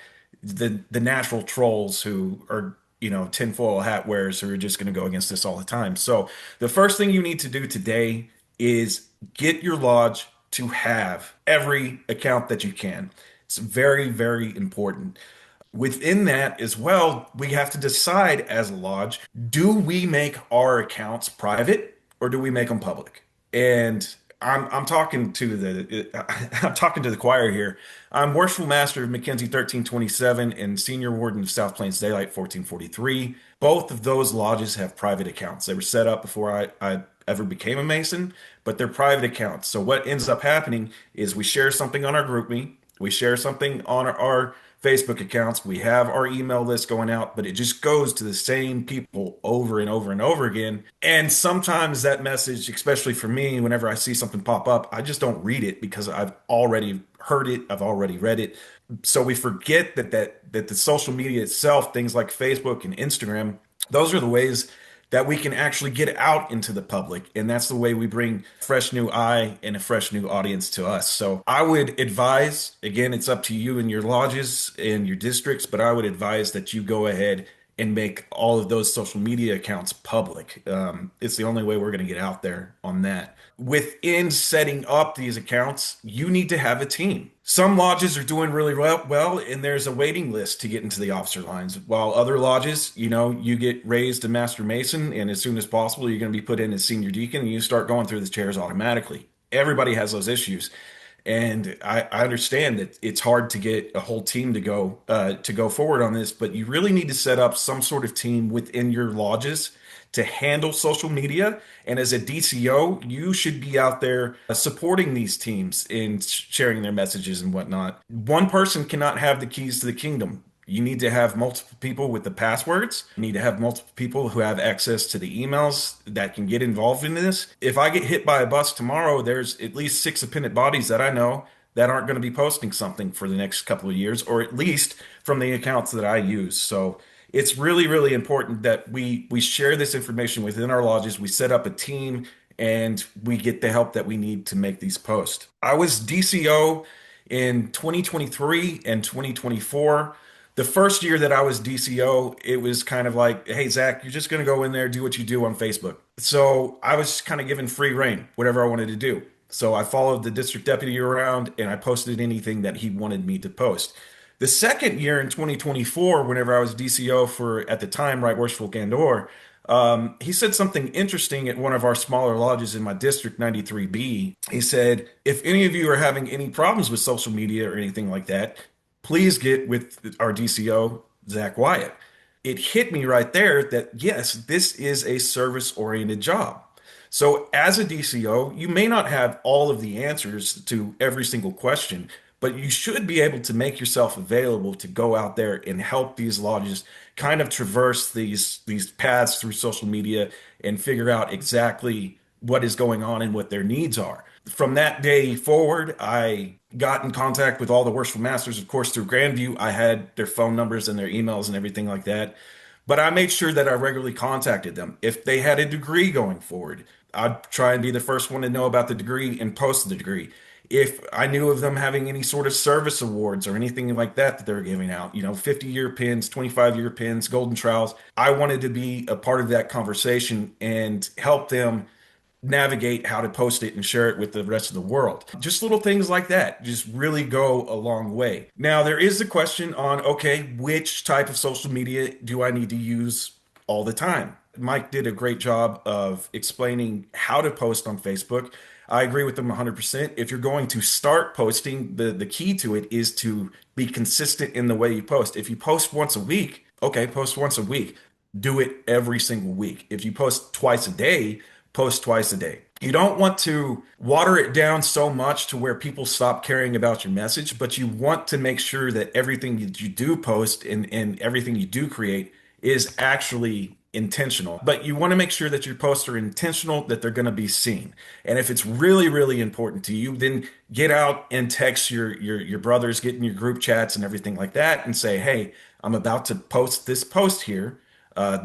the natural trolls who are tinfoil hat wearers who are just going to go against this all the time. So the first thing you need to do today is get your lodge to have every account that you can. It's very, very important. Within that as well, we have to decide as a lodge, do we make our accounts private or do we make them public? And I'm talking to the choir here. I'm Worshipful Master of Mackenzie 1327 and Senior Warden of South Plains Daylight 1443. Both of those lodges have private accounts. They were set up before I ever became a Mason, but they're private accounts. So what ends up happening is we share something on our GroupMe, we share something on our Facebook accounts, we have our email list going out, but it just goes to the same people over and over and over again. And sometimes that message, especially for me, whenever I see something pop up, I just don't read it because I've already heard it, I've already read it. So we forget that the social media itself, things like Facebook and Instagram, those are the ways that we can actually get out into the public. And that's the way we bring fresh new eye and a fresh new audience to us. So I would advise, again, it's up to you and your lodges and your districts, but I would advise that you go ahead and make all of those social media accounts public. It's the only way we're going to get out there on that. Within setting up these accounts, you need to have a team. Some lodges are doing really well, and there's a waiting list to get into the officer lines. While other lodges, you get raised to Master Mason, and as soon as possible, you're going to be put in as Senior Deacon, and you start going through the chairs automatically. Everybody has those issues. And I understand that it's hard to get a whole team to go forward on this, but you really need to set up some sort of team within your lodges to handle social media. And as a DCO, you should be out there supporting these teams in sharing their messages and whatnot. One person cannot have the keys to the kingdom. You need to have multiple people with the passwords. You need to have multiple people who have access to the emails that can get involved in this. If I get hit by a bus tomorrow, there's at least 6 appendant bodies that I know that aren't going to be posting something for the next couple of years, or at least from the accounts that I use. So it's really, really important that we share this information within our lodges. We set up a team and we get the help that we need to make these posts. I was DCO in 2023 and 2024. The first year that I was DCO, it was kind of like, hey, Zach, you're just going to go in there, do what you do on Facebook. So I was kind of given free reign, whatever I wanted to do. So I followed the district deputy around and I posted anything that he wanted me to post. The second year in 2024, whenever I was DCO for, at the time, Right Worshipful Gandor, he said something interesting at one of our smaller lodges in my district, 93B. He said, if any of you are having any problems with social media or anything like that, please get with our DCO, Zach Wyatt. It hit me right there that, yes, this is a service-oriented job. So as a DCO, you may not have all of the answers to every single question, but you should be able to make yourself available to go out there and help these lodges kind of traverse these paths through social media and figure out exactly what is going on and what their needs are. From that day forward, I got in contact with all the worshipful masters, of course, through Grandview. I had their phone numbers and their emails and everything like that. But I made sure that I regularly contacted them. If they had a degree going forward, I'd try and be the first one to know about the degree and post the degree. If I knew of them having any sort of service awards or anything like that they're giving out, 50-year pins, 25-year pins, golden trowels, I wanted to be a part of that conversation and help them navigate how to post it and share it with the rest of the world. Just little things like that just really go a long way. Now, there is the question on, okay, which type of social media do I need to use all the time? Mike did a great job of explaining how to post on Facebook. I agree with them 100%. If you're going to start posting, the key to it is to be consistent in the way you post. If you post once a week, okay, post once a week. Do it every single week. If you post twice a day, post twice a day. You don't want to water it down so much to where people stop caring about your message, but you want to make sure that everything that you do post and everything you do create is actually intentional. But you want to make sure that your posts are intentional, that they're going to be seen. And if it's really, really important to you, then get out and text your brothers, get in your group chats and everything like that and say, hey, I'm about to post this post here.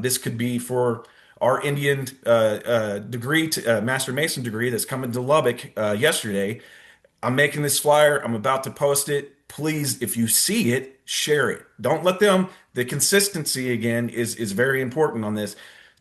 This could be for our Indian degree, Master Mason degree that's coming to Lubbock yesterday. I'm making this flyer. I'm about to post it. Please, if you see it, share it. Don't let them, the consistency again is very important on this.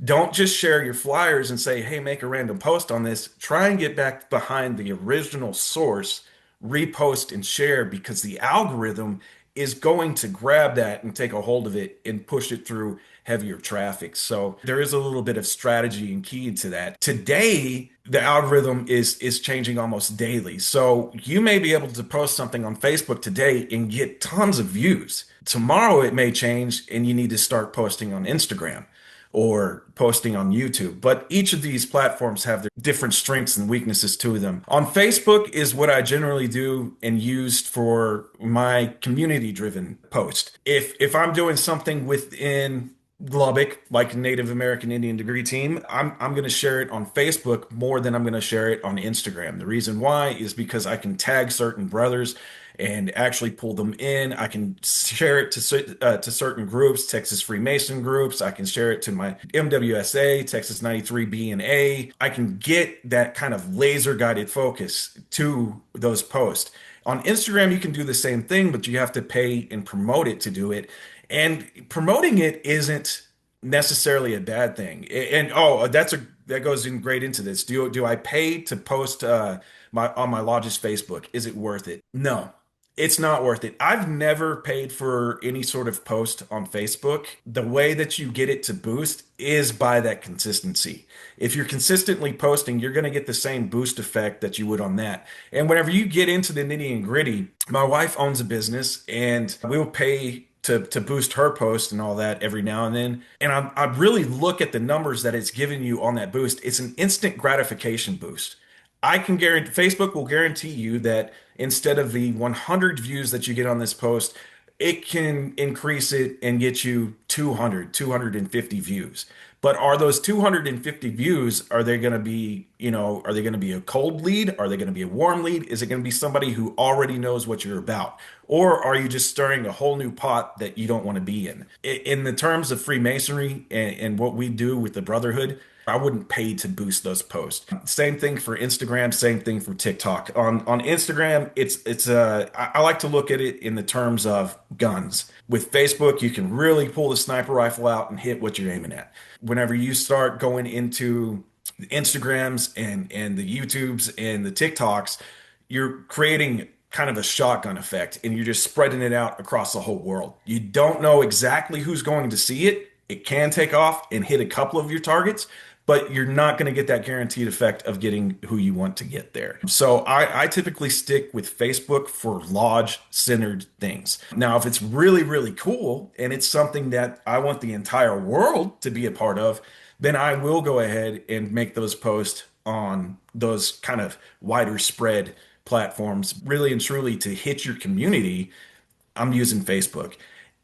Don't just share your flyers and say, hey, make a random post on this. Try and get back behind the original source, repost and share, because the algorithm is going to grab that and take a hold of it and push it through heavier traffic. So there is a little bit of strategy and key to that. Today, the algorithm is changing almost daily. So you may be able to post something on Facebook today and get tons of views. Tomorrow it may change and you need to start posting on Instagram or posting on YouTube. But each of these platforms have their different strengths and weaknesses to them. On Facebook is what I generally do and used for my community-driven post. If I'm doing something within Lubbock, like a Native American Indian degree team, I'm going to share it on Facebook more than I'm going to share it on Instagram. The reason why is because I can tag certain brothers and actually pull them in. I can share it to certain groups, Texas Freemason groups. I can share it to my MWSA, Texas 93B and A. I can get that kind of laser guided focus to those posts. On Instagram, you can do the same thing, but you have to pay and promote it to do it. And promoting it isn't necessarily a bad thing. And that goes in great into this. Do I pay to post on my lodge's Facebook? Is it worth it? No, it's not worth it. I've never paid for any sort of post on Facebook. The way that you get it to boost is by that consistency. If you're consistently posting, you're going to get the same boost effect that you would on that. And whenever you get into the nitty and gritty, my wife owns a business and we'll pay to boost her post and all that every now and then. And I really look at the numbers that it's giving you on that boost. It's an instant gratification boost. I can guarantee, Facebook will guarantee you that instead of the 100 views that you get on this post, it can increase it and get you 200, 250 views. But are those 250 views, are they going to be, are they going to be a cold lead? Are they going to be a warm lead? Is it going to be somebody who already knows what you're about? Or are you just stirring a whole new pot that you don't want to be in? In the terms of Freemasonry and what we do with the Brotherhood, I wouldn't pay to boost those posts. Same thing for Instagram, same thing for TikTok. On Instagram, I like to look at it in the terms of guns. With Facebook, you can really pull the sniper rifle out and hit what you're aiming at. Whenever you start going into the Instagrams and the YouTubes and the TikToks, you're creating kind of a shotgun effect and you're just spreading it out across the whole world. You don't know exactly who's going to see it. It can take off and hit a couple of your targets, but you're not going to get that guaranteed effect of getting who you want to get there. So I typically stick with Facebook for lodge-centered things. Now, if it's really, really cool and it's something that I want the entire world to be a part of, then I will go ahead and make those posts on those kind of wider spread platforms. Really and truly, to hit your community, I'm using Facebook.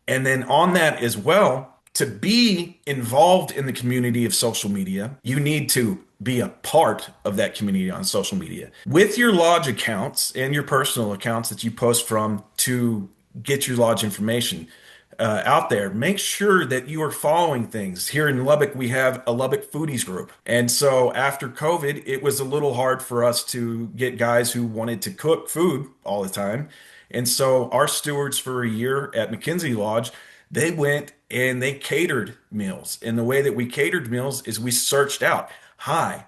And then on that as well, to be involved in the community of social media, you need to be a part of that community on social media. With your lodge accounts and your personal accounts that you post from to get your lodge information out there, make sure that you are following things. Here in Lubbock, we have a Lubbock Foodies group. And so after COVID, it was a little hard for us to get guys who wanted to cook food all the time. And so our stewards for a year at McKenzie Lodge, they went and they catered meals. And the way that we catered meals is we searched out, hi,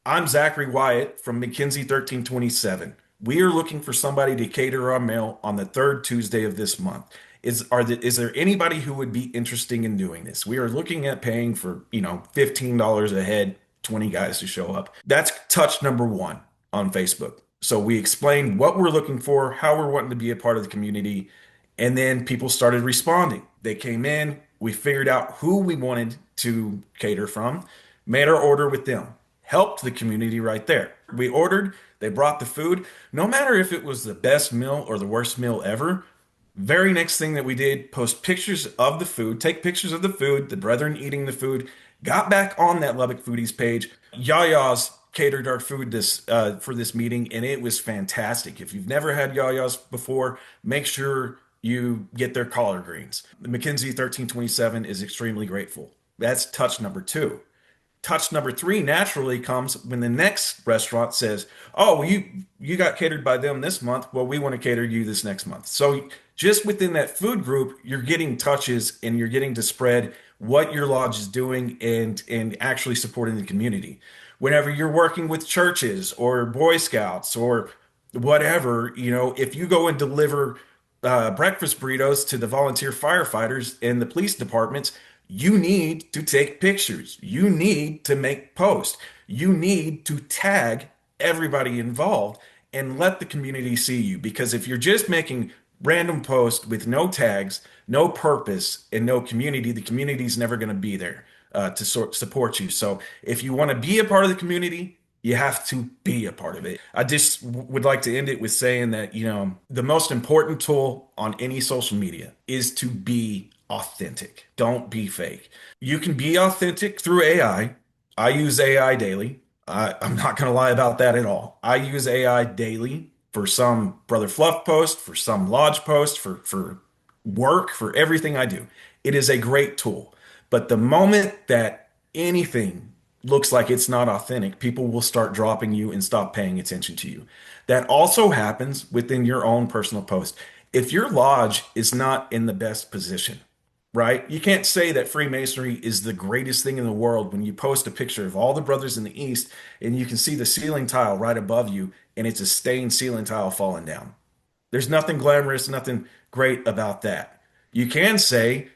I'm Zachary Wyatt from McKenzie 1327. We are looking for somebody to cater our meal on the third Tuesday of this month. Is there anybody who would be interested in doing this? We are looking at paying for, $15 a head, 20 guys to show up. That's touch number one on Facebook. So we explained what we're looking for, how we're wanting to be a part of the community, and then people started responding. They came in, we figured out who we wanted to cater from, made our order with them, helped the community right there. We ordered, they brought the food. No matter if it was the best meal or the worst meal ever, very next thing that we did, post pictures of the food, take pictures of the food, the brethren eating the food, got back on that Lubbock Foodies page. Yaya's catered our food for this meeting, and it was fantastic. If you've never had Yaya's before, make sure you get their collard greens. The McKenzie 1327 is extremely grateful. That's touch number two. Touch number three naturally comes when the next restaurant says, oh, well, you got catered by them this month. Well, we want to cater you this next month. So just within that food group, you're getting touches and you're getting to spread what your lodge is doing and actually supporting the community. Whenever you're working with churches or Boy Scouts or whatever, if you go and deliver breakfast burritos to the volunteer firefighters and the police departments, you need to take pictures. You need to make posts. You need to tag everybody involved and let the community see you. Because if you're just making random posts with no tags, no purpose, and no community, the community's never going to be there to support you. So if you want to be a part of the community, you have to be a part of it. I just would like to end it with saying that, the most important tool on any social media is to be authentic. Don't be fake. You can be authentic through AI. I use AI daily. I'm not going to lie about that at all. I use AI daily for some Brother Fluff post, for some lodge post, for work, for everything I do. It is a great tool. But the moment that anything looks like it's not authentic, people will start dropping you and stop paying attention to you. That also happens within your own personal post. If your lodge is not in the best position, right? You can't say that Freemasonry is the greatest thing in the world when you post a picture of all the brothers in the East and you can see the ceiling tile right above you and it's a stained ceiling tile falling down. There's nothing glamorous, nothing great about that. You can say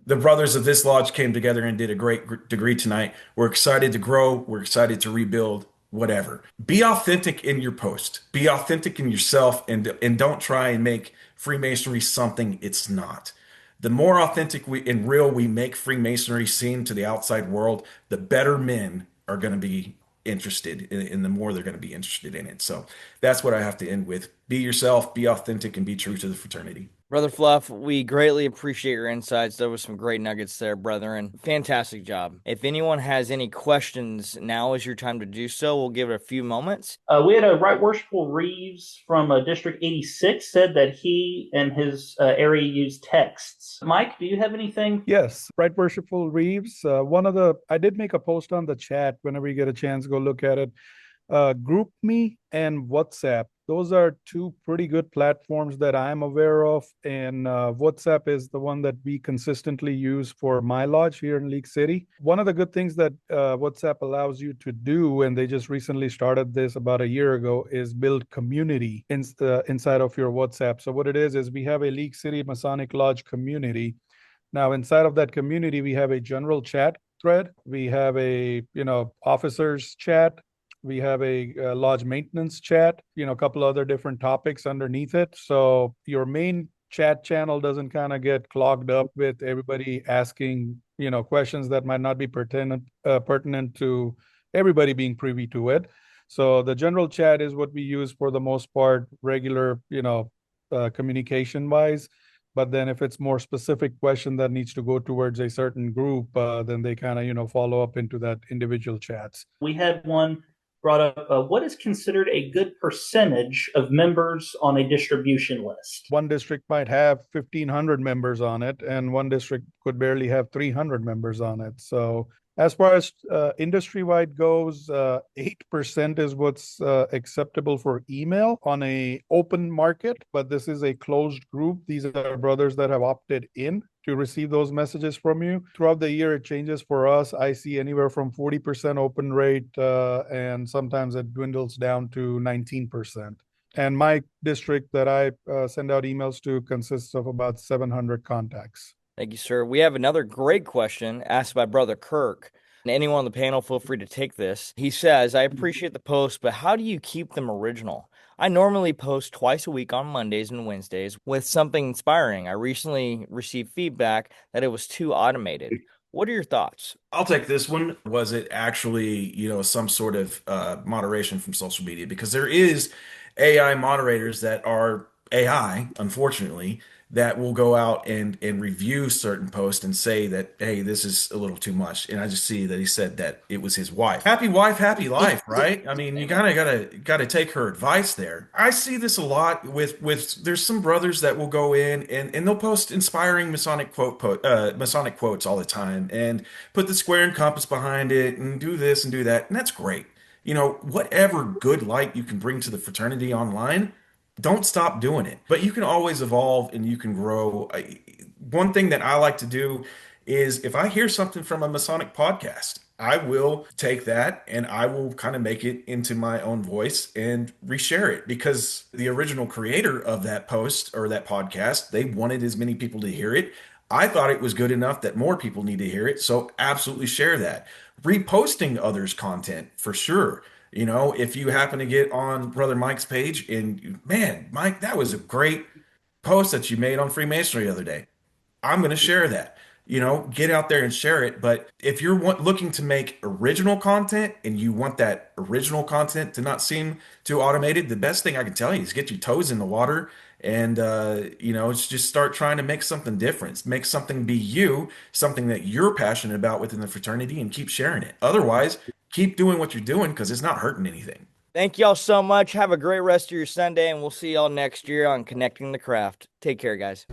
the brothers of this lodge came together and did a great degree tonight. We're excited to grow. We're excited to rebuild, whatever. Be authentic in your post. Be authentic in yourself and don't try and make Freemasonry something it's not. The more authentic and real we make Freemasonry seem to the outside world, the better men are going to be interested in the more they're going to be interested in it. So that's what I have to end with. Be yourself, be authentic, and be true to the fraternity. Brother Fluff, we greatly appreciate your insights. There was some great nuggets there, brethren. Fantastic job. If anyone has any questions, now is your time to do so. We'll give it a few moments. We had a Right Worshipful Reeves from District 86 said that he and his area use texts. Mike, do you have anything? Yes, Right Worshipful Reeves. I did make a post on the chat. Whenever you get a chance, go look at it. GroupMe and WhatsApp. Those are two pretty good platforms that I'm aware of. And WhatsApp is the one that we consistently use for my lodge here in League City. One of the good things that WhatsApp allows you to do, and they just recently started this about a year ago, is build community inside of your WhatsApp. So what it is we have a League City Masonic Lodge community. Now, inside of that community, we have a general chat thread. We have a, officers chat. We have a lodge maintenance chat, a couple other different topics underneath it. So your main chat channel doesn't kind of get clogged up with everybody asking, questions that might not be pertinent to everybody being privy to it. So the general chat is what we use for the most part, regular, communication wise. But then if it's more specific question that needs to go towards a certain group, then they kind of, follow up into that individual chats. We had one brought up, what is considered a good percentage of members on a distribution list? One district might have 1,500 members on it, and one district could barely have 300 members on it. So as far as industry-wide goes, 8% is what's acceptable for email on a open market, but this is a closed group. These are brothers that have opted in to receive those messages from you. Throughout the year, it changes for us. I see anywhere from 40% open rate, and sometimes it dwindles down to 19%. And my district that I send out emails to consists of about 700 contacts. Thank you, sir. We have another great question asked by Brother Kirk. And anyone on the panel, feel free to take this. He says, I appreciate the post, but how do you keep them original? I normally post twice a week on Mondays and Wednesdays with something inspiring. I recently received feedback that it was too automated. What are your thoughts? I'll take this one. Was it actually, some sort of moderation from social media? Because there is AI moderators that are AI, unfortunately, that will go out and review certain posts and say that, hey, this is a little too much. And I just see that he said that it was his wife. Happy wife, happy life, right? I mean, you kind of gotta take her advice there. I see this a lot with there's some brothers that will go in and they'll post inspiring Masonic Masonic quotes all the time and put the square and compass behind it and do this and do that. And that's great. Whatever good light you can bring to the fraternity online, don't stop doing it. But you can always evolve and you can grow. One thing that I like to do is if I hear something from a Masonic podcast, I will take that and I will kind of make it into my own voice and reshare it because the original creator of that post or that podcast, they wanted as many people to hear it. I thought it was good enough that more people need to hear it. So absolutely share that. Reposting others' content for sure. If you happen to get on Brother Mike's page and man, Mike, that was a great post that you made on Freemasonry the other day. I'm going to share that. Get out there and share it. But if you're looking to make original content and you want that original content to not seem too automated, the best thing I can tell you is get your toes in the water and, just start trying to make something different. Make something be you, something that you're passionate about within the fraternity and keep sharing it. Otherwise, keep doing what you're doing because it's not hurting anything. Thank y'all so much. Have a great rest of your Sunday, and we'll see y'all next year on Connecting the Craft. Take care, guys.